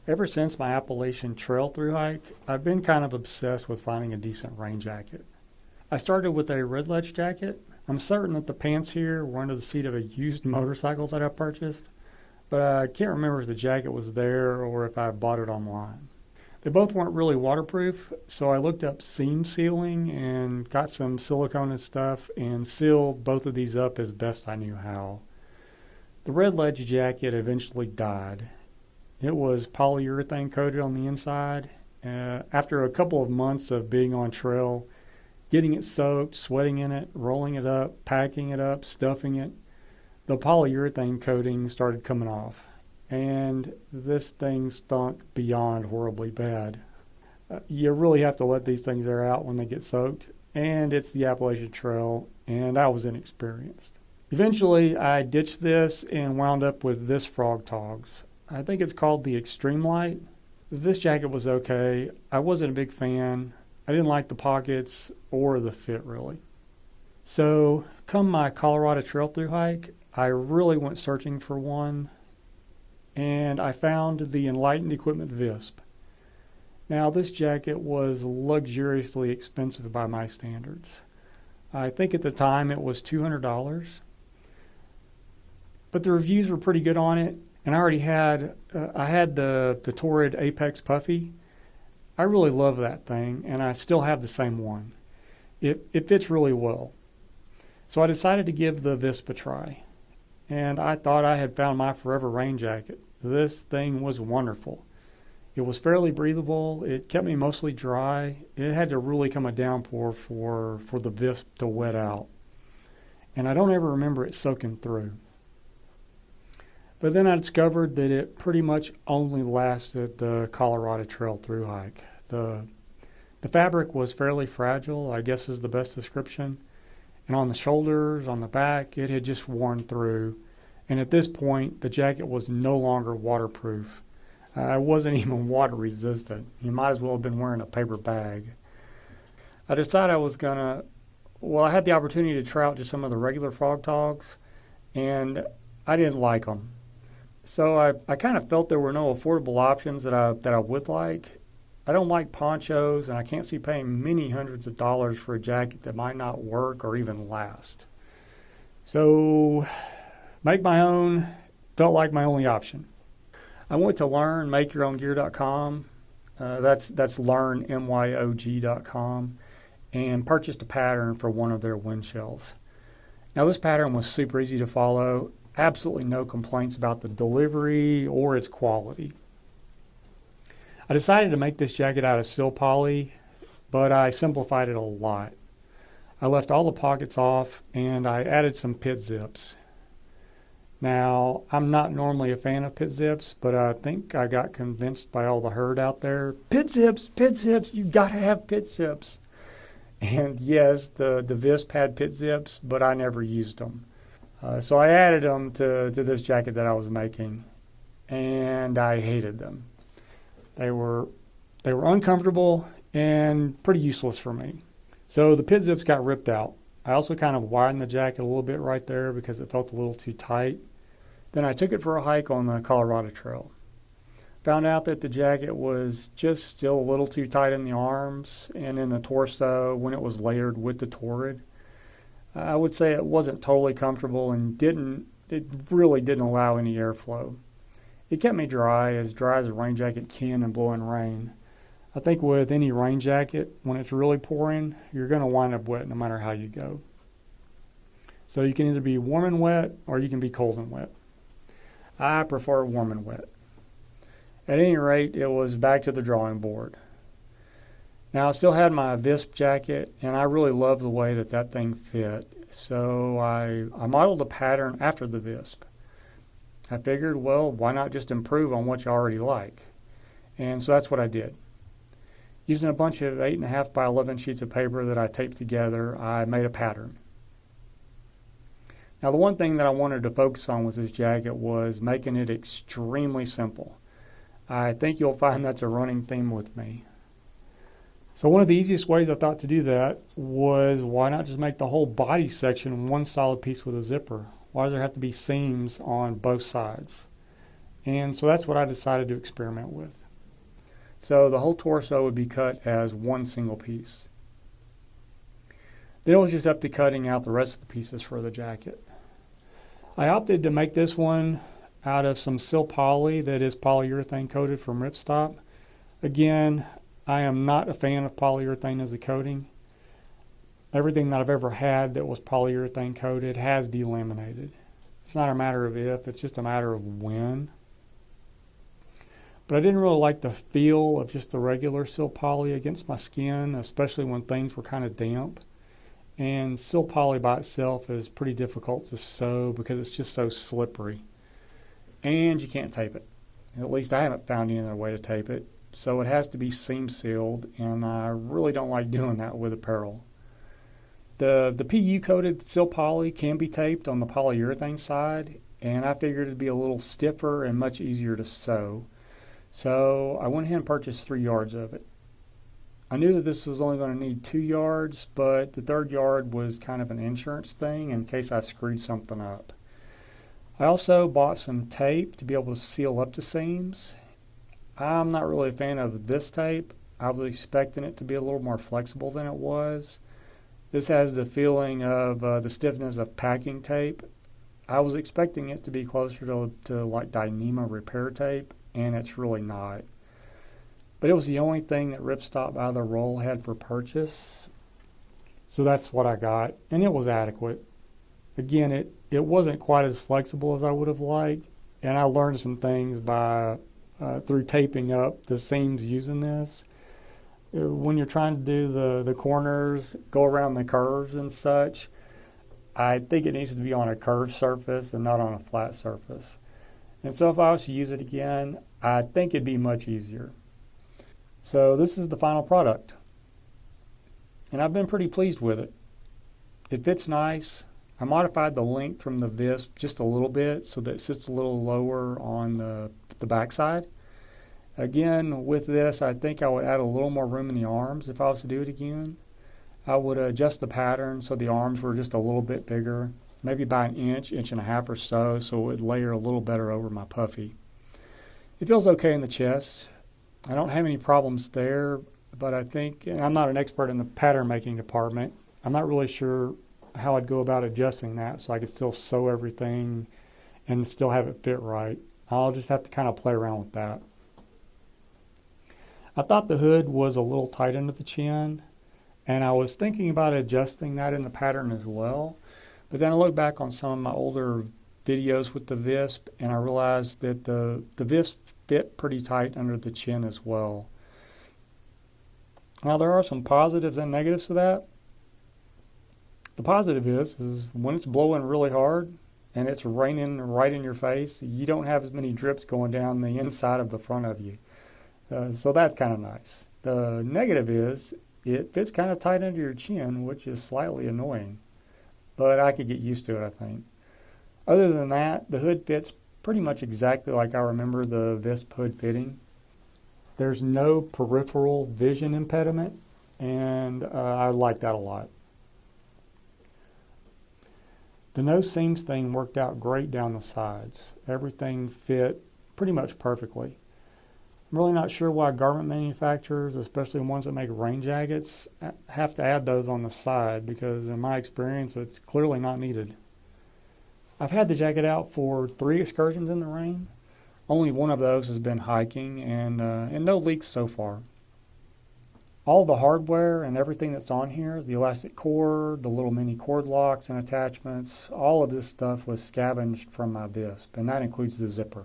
Ever since my Appalachian Trail through hike, I've been kind of obsessed with finding a decent rain jacket. I started with a red ledge jacket. I'm certain that the pants here were under the seat of a used motorcycle that I purchased, but I can't remember if the jacket was there or if I bought it online. They both weren't really waterproof, so I looked up seam sealing and got some silicone and stuff and sealed both of these up as best I knew how. The red ledge jacket eventually died. It was polyurethane coated on the inside. After a couple of months of being on trail, getting it soaked, sweating in it, rolling it up, packing it up, stuffing it, the polyurethane coating started coming off. And this thing stunk beyond horribly bad. You really have to let these things air out when they get soaked. And it's the Appalachian Trail, and I was inexperienced. Eventually, I ditched this and wound up with this Frog Togs. I think it's called the Extreme Light. This jacket was okay. I wasn't a big fan. I didn't like the pockets or the fit, really. So, come my Colorado Trail through hike, I really went searching for one, and I found the Enlightened Equipment Visp. Now, this jacket was luxuriously expensive by my standards. I think at the time it was $200. But the reviews were pretty good on it, and I already had the Torrid Apex Puffy. I really love that thing, and I still have the same one. It fits really well. So I decided to give the Visp a try, and I thought I had found my forever rain jacket. This thing was wonderful. It was fairly breathable. It kept me mostly dry. It had to really come a downpour for the Visp to wet out, and I don't ever remember it soaking through. But then I discovered that it pretty much only lasted the Colorado Trail through hike. The fabric was fairly fragile, I guess is the best description. And on the shoulders, on the back, it had just worn through. And at this point, the jacket was no longer waterproof. It wasn't even water resistant. You might as well have been wearing a paper bag. I decided I had the opportunity to try out just some of the regular Frog Togs, and I didn't like them. So I kind of felt there were no affordable options that I would like. I don't like ponchos, and I can't see paying many hundreds of dollars for a jacket that might not work or even last. So make my own felt like my only option. I went to learnmakeyourowngear.com. That's learn.myog.com, and purchased a pattern for one of their wind shells. Now this pattern was super easy to follow. Absolutely no complaints about the delivery or its quality. I decided to make this jacket out of sil poly, but I simplified it a lot. I left all the pockets off, and I added some pit zips. Now, I'm not normally a fan of pit zips, but I think I got convinced by all the herd out there. Pit zips, you gotta have pit zips. And yes, the Visp had pit zips, but I never used them. So I added them to this jacket that I was making, and I hated them. They were uncomfortable and pretty useless for me. So the pit zips got ripped out. I also kind of widened the jacket a little bit right there because it felt a little too tight. Then I took it for a hike on the Colorado Trail. Found out that the jacket was just still a little too tight in the arms and in the torso when it was layered with the Torrid. I would say it wasn't totally comfortable and it really didn't allow any airflow. It kept me dry as a rain jacket can in blowing rain. I think with any rain jacket, when it's really pouring, you're going to wind up wet no matter how you go. So you can either be warm and wet or you can be cold and wet. I prefer warm and wet. At any rate, it was back to the drawing board. Now, I still had my Visp jacket, and I really loved the way that thing fit. So I modeled a pattern after the Visp. I figured, well, why not just improve on what you already like? And so that's what I did. Using a bunch of 8.5 by 11 sheets of paper that I taped together, I made a pattern. Now, the one thing that I wanted to focus on with this jacket was making it extremely simple. I think you'll find that's a running theme with me. So one of the easiest ways I thought to do that was, why not just make the whole body section one solid piece with a zipper? Why does there have to be seams on both sides? And so that's what I decided to experiment with. So the whole torso would be cut as one single piece. Then it was just up to cutting out the rest of the pieces for the jacket. I opted to make this one out of some Sil Poly that is polyurethane coated from Ripstop. Again, I am not a fan of polyurethane as a coating. Everything that I've ever had that was polyurethane coated has delaminated. It's not a matter of if, it's just a matter of when. But I didn't really like the feel of just the regular Sil Poly against my skin, especially when things were kind of damp. And Sil Poly by itself is pretty difficult to sew because it's just so slippery. And you can't tape it. At least I haven't found any other way to tape it. So it has to be seam sealed, and I really don't like doing that with apparel. The PU coated Sil Poly can be taped on the polyurethane side, and I figured it'd be a little stiffer and much easier to sew. So I went ahead and purchased 3 yards of it. I knew that this was only going to need 2 yards, but the 3rd yard was kind of an insurance thing in case I screwed something up. I also bought some tape to be able to seal up the seams. I'm not really a fan of this tape. I was expecting it to be a little more flexible than it was. This has the feeling of the stiffness of packing tape. I was expecting it to be closer to like Dyneema repair tape, and it's really not. But it was the only thing that Ripstop out of the roll had for purchase. So that's what I got, and it was adequate. Again, it wasn't quite as flexible as I would have liked, and I learned some things through taping up the seams using this. When you're trying to do the corners, go around the curves and such, I think it needs to be on a curved surface and not on a flat surface. And so if I was to use it again, I think it'd be much easier. So this is the final product. And I've been pretty pleased with it. It fits nice. I modified the length from the visp just a little bit so that it sits a little lower on the backside. Again, with this, I think I would add a little more room in the arms if I was to do it again. I would adjust the pattern so the arms were just a little bit bigger, maybe by an inch, inch and a half or so it would layer a little better over my puffy. It feels okay in the chest. I don't have any problems there, but I think, and I'm not an expert in the pattern making department, I'm not really sure how I'd go about adjusting that so I could still sew everything and still have it fit right. I'll just have to kind of play around with that. I thought the hood was a little tight under the chin, and I was thinking about adjusting that in the pattern as well. But then I looked back on some of my older videos with the visp, and I realized that the visp fit pretty tight under the chin as well. Now there are some positives and negatives to that. The positive is when it's blowing really hard and it's raining right in your face, you don't have as many drips going down the inside of the front of you. So that's kind of nice. The negative is it fits kind of tight under your chin, which is slightly annoying. But I could get used to it, I think. Other than that, the hood fits pretty much exactly like I remember the Visp hood fitting. There's no peripheral vision impediment, and I like that a lot. The no seams thing worked out great down the sides. Everything fit pretty much perfectly. I'm really not sure why garment manufacturers, especially ones that make rain jackets, have to add those on the side because in my experience it's clearly not needed. I've had the jacket out for 3 excursions in the rain. Only one of those has been hiking and no leaks so far. All the hardware and everything that's on here, the elastic cord, the little mini cord locks and attachments, all of this stuff was scavenged from my Visp, and that includes the zipper.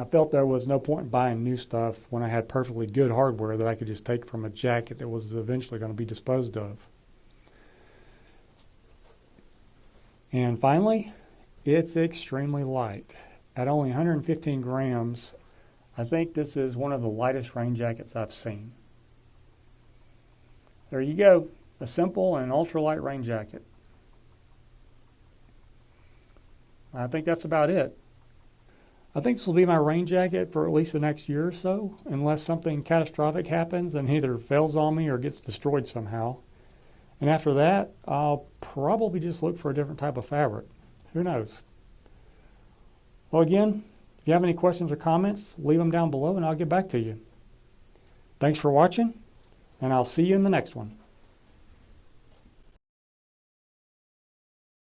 I felt there was no point in buying new stuff when I had perfectly good hardware that I could just take from a jacket that was eventually going to be disposed of. And finally, it's extremely light. At only 115 grams, I think this is one of the lightest rain jackets I've seen. There you go, a simple and ultralight rain jacket. I think that's about it. I think this will be my rain jacket for at least the next year or so, unless something catastrophic happens and either fails on me or gets destroyed somehow. And after that, I'll probably just look for a different type of fabric. Who knows? Well, again, if you have any questions or comments, leave them down below and I'll get back to you. Thanks for watching, and I'll see you in the next one.